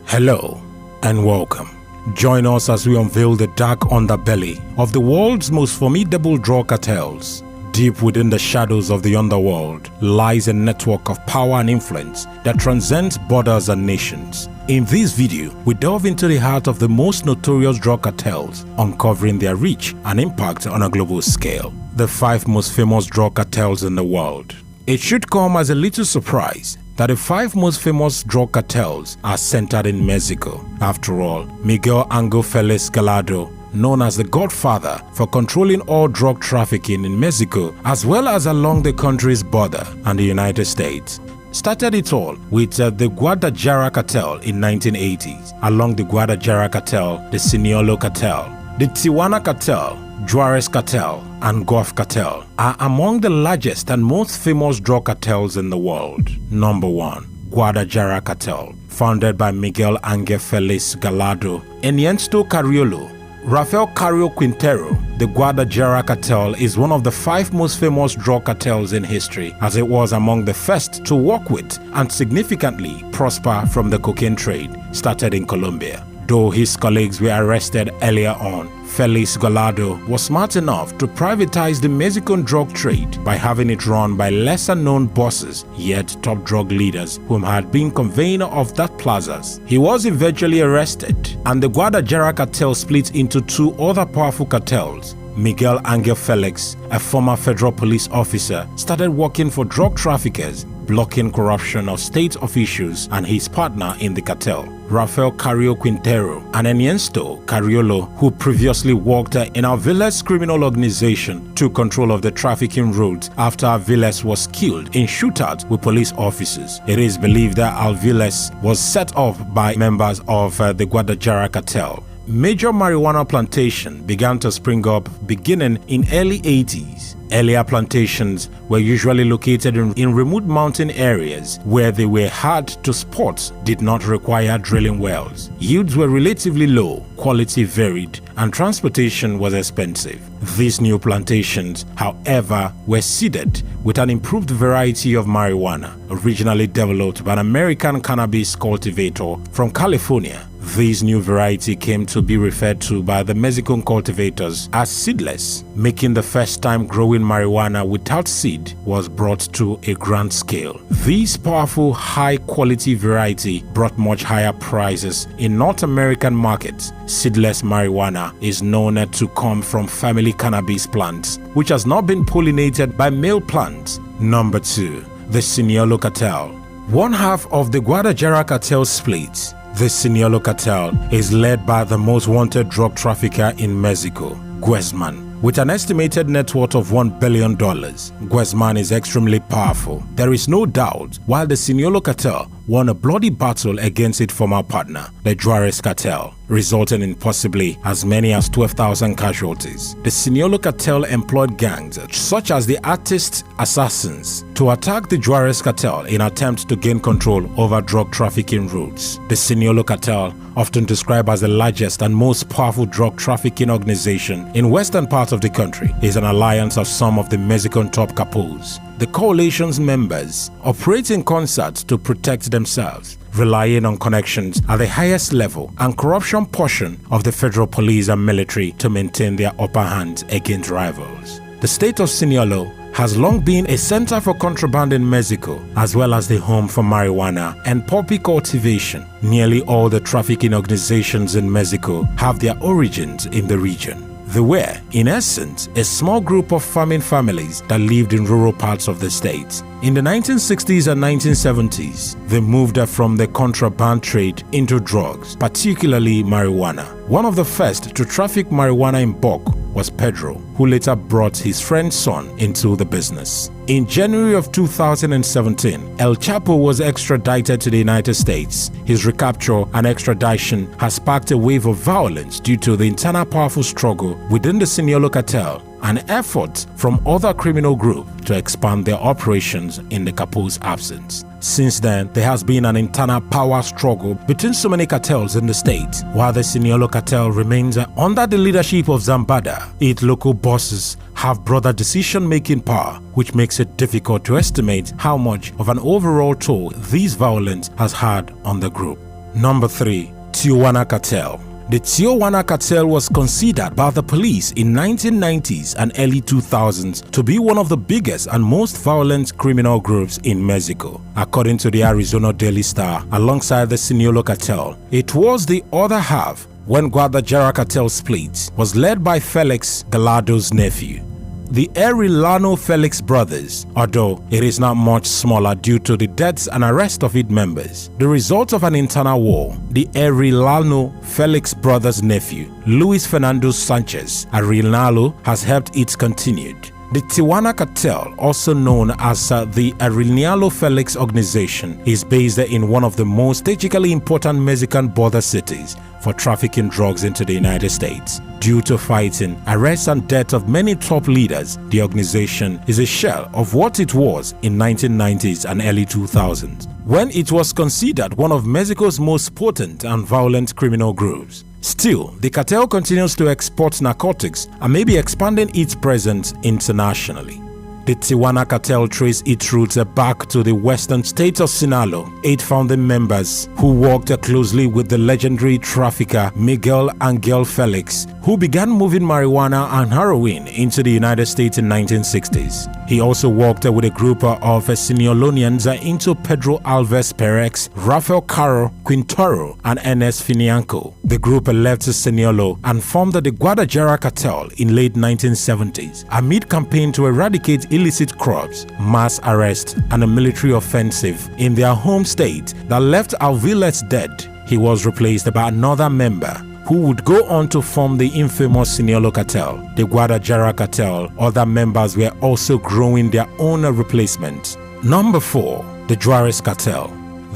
Hello and welcome. Join us as we unveil the dark underbelly of the world's most formidable drug cartels. Deep within the shadows of the underworld lies a network of power and influence that transcends borders and nations. In this video, we delve into the heart of the most notorious drug cartels, uncovering their reach and impact on a global scale. The 5 most famous drug cartels in the world. It should come as a little surprise that the 5 most famous drug cartels are centered in Mexico. After all, Miguel Angel Felix Gallardo, known as the Godfather for controlling all drug trafficking in Mexico as well as along the country's border and the United States, started it all with the Guadalajara Cartel in 1980s. Along the Guadalajara Cartel, the Sinoloa Cartel, the Tijuana Cartel, Juárez Cartel, and Gol Cartel are among the largest and most famous drug cartels in the world. Number 1. Guadalajara Cartel, founded by Miguel Angel Felix Gallardo and Carriolo. Rafael Carrillo Quintero. The Guadalajara Cartel is one of the 5 most famous drug cartels in history, as it was among the first to work with and significantly prosper from the cocaine trade started in Colombia. Though his colleagues were arrested earlier on, Felix Gallardo was smart enough to privatize the Mexican drug trade by having it run by lesser-known bosses, yet top drug leaders whom had been convener of that plazas. He was eventually arrested, and the Guadalajara Cartel split into 2 other powerful cartels. Miguel Angel Felix, a former federal police officer, started working for drug traffickers, blocking corruption of state officials, and his partner in the cartel, Rafael Carrillo Quintero, and Carriolo, who previously worked in Aviles' criminal organization, took control of the trafficking route after Aviles was killed in shootout with police officers. It is believed that Aviles was set off by members of the Guadalajara Cartel. Major marijuana plantation began to spring up beginning in early 80s. Earlier plantations were usually located in remote mountain areas where they were hard to spot, did not require drilling wells. Yields were relatively low, quality varied, and transportation was expensive. These new plantations, however, were seeded with an improved variety of marijuana, originally developed by an American cannabis cultivator from California. This new variety came to be referred to by the Mexican cultivators as seedless, making the first time growing marijuana without seed was brought to a grand scale. This powerful, high-quality variety brought much higher prices in North American markets. Seedless marijuana is known to come from family cannabis plants, which has not been pollinated by male plants. Number 2. The Sinaloa Cartel. One half of the Guadalajara Cartel splits. The Sinaloa Cartel is led by the most wanted drug trafficker in Mexico, Guzman. With an estimated net worth of $1 billion, Guzman is extremely powerful. There is no doubt, while the Sinaloa Cartel won a bloody battle against its former partner, the Juárez Cartel, resulting in possibly as many as 12,000 casualties. The Sinaloa Cartel employed gangs such as the Artist Assassins to attack the Juárez Cartel in attempt to gain control over drug trafficking routes. The Sinaloa Cartel, often described as the largest and most powerful drug trafficking organization in western parts of the country, is an alliance of some of the Mexican top capos. The coalition's members operate in concert to protect themselves, relying on connections at the highest level and corruption portion of the federal police and military to maintain their upper hand against rivals. The state of Sinaloa has long been a center for contraband in Mexico, as well as the home for marijuana and poppy cultivation. Nearly all the trafficking organizations in Mexico have their origins in the region. They were, in essence, a small group of farming families that lived in rural parts of the state. In the 1960s and 1970s, they moved from the contraband trade into drugs, particularly marijuana. One of the first to traffic marijuana in bulk was Pedro, who later brought his friend's son into the business. In January of 2017, El Chapo was extradited to the United States. His recapture and extradition has sparked a wave of violence due to the internal powerful struggle within the Sinaloa Cartel and efforts from other criminal groups to expand their operations in the Capo's absence. Since then, there has been an internal power struggle between so many cartels in the state. While the Sinaloa Cartel remains under the leadership of Zambada, its local bosses have broader decision-making power, which makes it difficult to estimate how much of an overall toll this violence has had on the group. Number 3. Tijuana Cartel. The Tijuana Cartel was considered by the police in 1990s and early 2000s to be one of the biggest and most violent criminal groups in Mexico. According to the Arizona Daily Star, alongside the Sinaloa Cartel, it was the other half when Guadalajara Cartel split was led by Felix Gallardo's nephew. The Arellano Felix brothers, although it is not much smaller due to the deaths and arrest of its members. The result of an internal war, the Arellano Felix brothers' nephew, Luis Fernando Sanchez Arellano, has helped it continued. The Tijuana Cartel, also known as the Arellano Felix organization, is based in one of the most strategically important Mexican border cities for trafficking drugs into the United States. Due to fighting, arrests and death of many top leaders, the organization is a shell of what it was in 1990s and early 2000s, when it was considered one of Mexico's most potent and violent criminal groups. Still, the cartel continues to export narcotics and may be expanding its presence internationally. The Tijuana Cartel traced its roots back to the western state of Sinaloa. 8 founding members who worked closely with the legendary trafficker Miguel Angel Felix, who began moving marijuana and heroin into the United States in 1960s. He also worked with a group of Sinaloans into Pedro Alves Perez, Rafael Caro Quintero, and Ernest Finianco. The group left Sinaloa and formed the Guadalajara Cartel in late 1970s amid campaign to eradicate illicit crops, mass arrest, and a military offensive in their home state that left Alviles dead. He was replaced by another member who would go on to form the infamous Sinaloa Cartel. The Guadalajara Cartel, other members were also growing their own replacements. Number 4. The Juárez Cartel.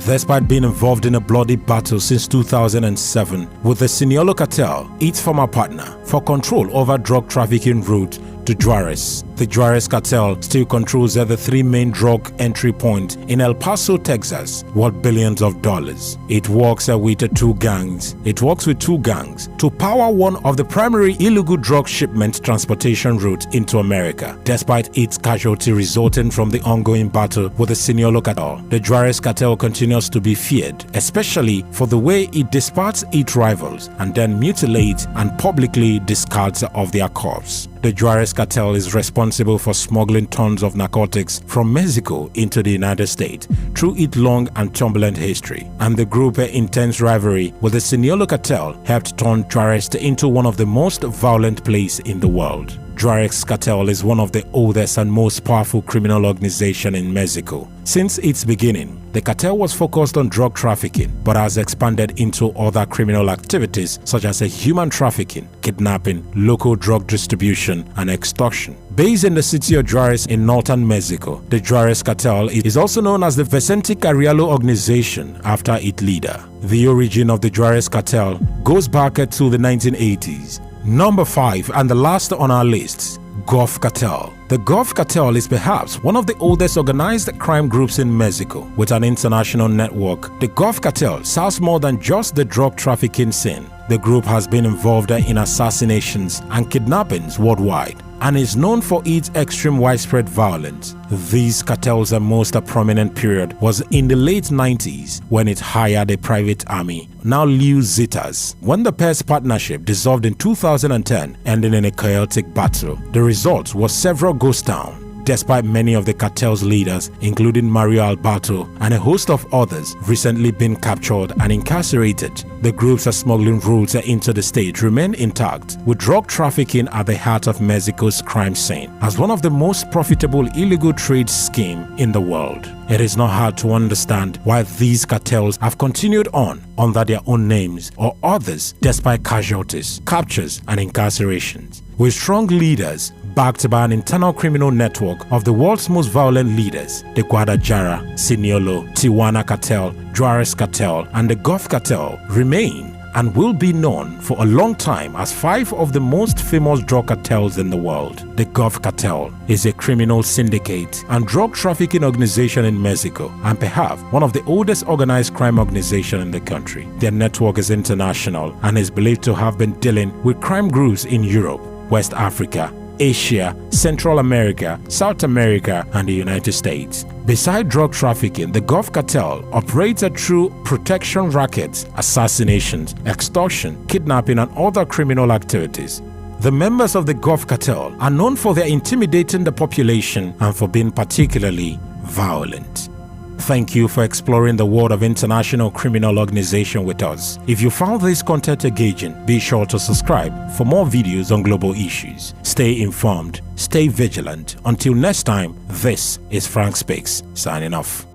Despite being involved in a bloody battle since 2007 with the Sinaloa Cartel, its former partner, for control over drug trafficking route to Juárez. The Juárez Cartel still controls the 3 main drug entry points in El Paso, Texas, worth billions of dollars. It works with two gangs to power one of the primary illegal drug shipment transportation routes into America. Despite its casualty resulting from the ongoing battle with the Sinaloa Cartel, the Juárez Cartel continues to be feared, especially for the way it disparts its rivals and then mutilates and publicly discards of their corpse. The Juárez Cartel is responsible for smuggling tons of narcotics from Mexico into the United States through its long and turbulent history, and the group's intense rivalry with the Sinaloa Cartel helped turn Juárez into one of the most violent places in the world. Juárez Cartel is one of the oldest and most powerful criminal organizations in Mexico. Since its beginning, the cartel was focused on drug trafficking, but has expanded into other criminal activities such as human trafficking, kidnapping, local drug distribution, and extortion. Based in the city of Juárez in northern Mexico, the Juárez Cartel is also known as the Vicente Carrillo organization after its leader. The origin of the Juárez Cartel goes back to the 1980s. Number 5 and the last on our list, Gol Cartel. The Gol Cartel is perhaps one of the oldest organized crime groups in Mexico. With an international network, the Gol Cartel serves more than just the drug trafficking scene. The group has been involved in assassinations and kidnappings worldwide and is known for its extreme widespread violence. These cartels' most prominent period was in the late 90s when it hired a private army, now Liu Zetas. When the pair's partnership dissolved in 2010, ending in a chaotic battle, the result was several ghost towns. Despite many of the cartel's leaders, including Mario Alberto and a host of others, recently been captured and incarcerated, the group's smuggling routes into the state remain intact, with drug trafficking at the heart of Mexico's crime scene as one of the most profitable illegal trade schemes in the world. It is not hard to understand why these cartels have continued on under their own names or others despite casualties, captures, and incarcerations. With strong leaders backed by an internal criminal network of the world's most violent leaders, the Guadalajara, Sinaloa, Tijuana Cartel, Juárez Cartel, and the Gol Cartel remain and will be known for a long time as 5 of the most famous drug cartels in the world. The Gol Cartel is a criminal syndicate and drug trafficking organization in Mexico and perhaps one of the oldest organized crime organizations in the country. Their network is international and is believed to have been dealing with crime groups in Europe, West Africa, Asia, Central America, South America, and the United States. Beside drug trafficking, the Gulf Cartel operates through protection rackets, assassinations, extortion, kidnapping, and other criminal activities. The members of the Gulf Cartel are known for their intimidating the population and for being particularly violent. Thank you for exploring the world of international criminal organization with us. If you found this content engaging, be sure to subscribe for more videos on global issues. Stay informed, stay vigilant. Until next time, this is Frank Speaks, signing off.